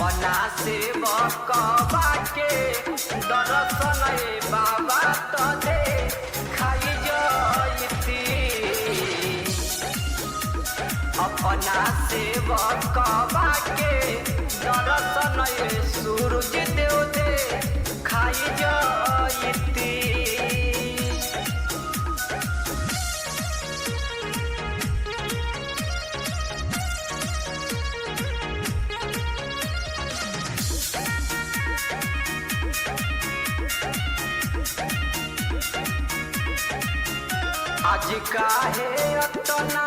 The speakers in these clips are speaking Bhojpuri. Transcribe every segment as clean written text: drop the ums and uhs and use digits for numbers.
अपना सेवकवा के दर्शन बाबा तो दे खाई जयती। अपना सेवकवा के दर्शन सूरज देव दे खाई जयती। आज काहे अतना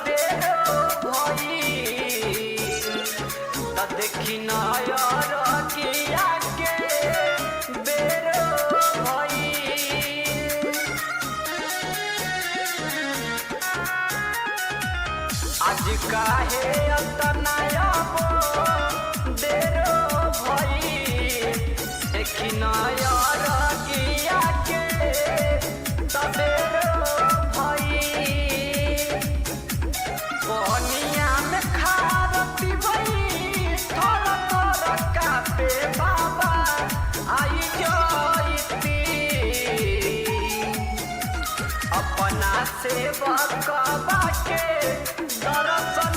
देर भई देखी नयर किया के बेर भई। आज काहे अतना देर भई देखी नयर किया के सबेर भई। बनिया में खारती भई थर थर कापे बाबा आई जयती। अपना सेवकवा के दर्शन